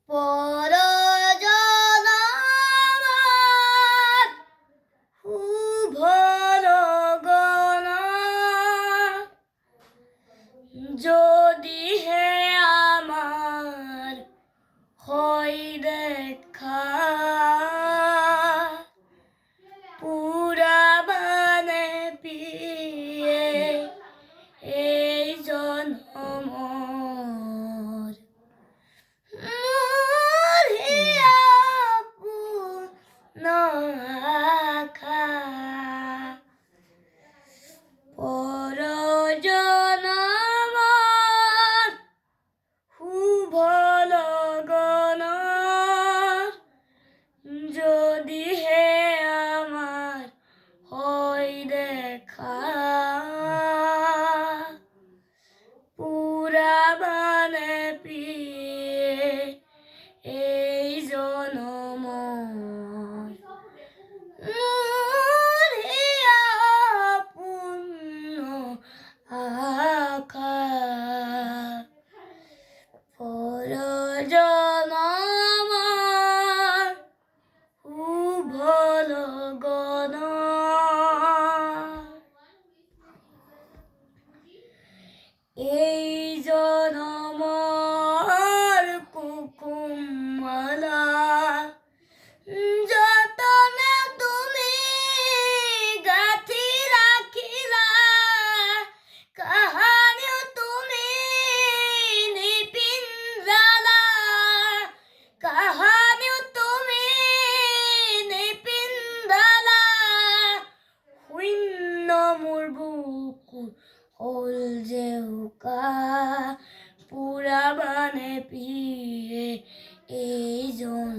পরজনমত শুভ লগন যদিহে আমার হয় দেখা পুরাবানে পিয়ে এই জনমর মরিয়া পুন আখা পরজনমত শুভ লগন যদিহে আমার হয় দেখা পুরাবানে পিয়ে এই জনমর মরিয়া পুণ্য আখা পরজনমত শুভ লগন এই জনমর কুকুমলা যতনে তুমি গাঁথি রাখিলা কাহানিও তুমি নিপিঞ্জালা কাহানিও তুমি নিপিঞ্জালা শূন্য মোৰ বুকু হল জেউকা পুৰাবানে পিয়ে এই জন